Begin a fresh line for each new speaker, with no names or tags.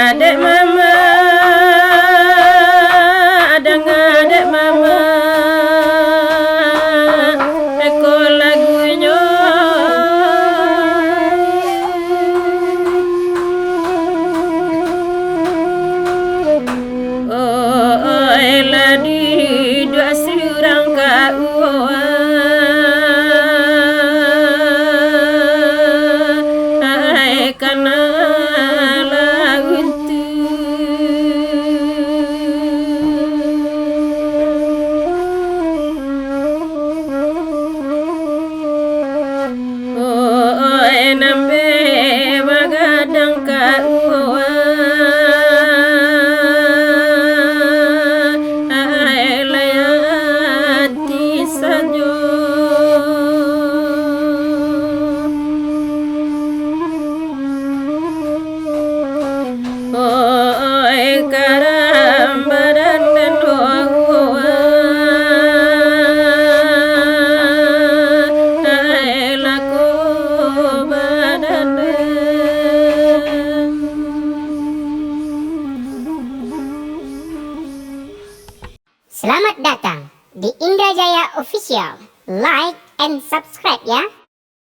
Adek mama, adek mama, eko lagunya. Oh, elah di dua surang kau. Karena nambe magadang kau layati sajo karam badan dan
Selamat datang di Indrajaya Official. Like and subscribe ya.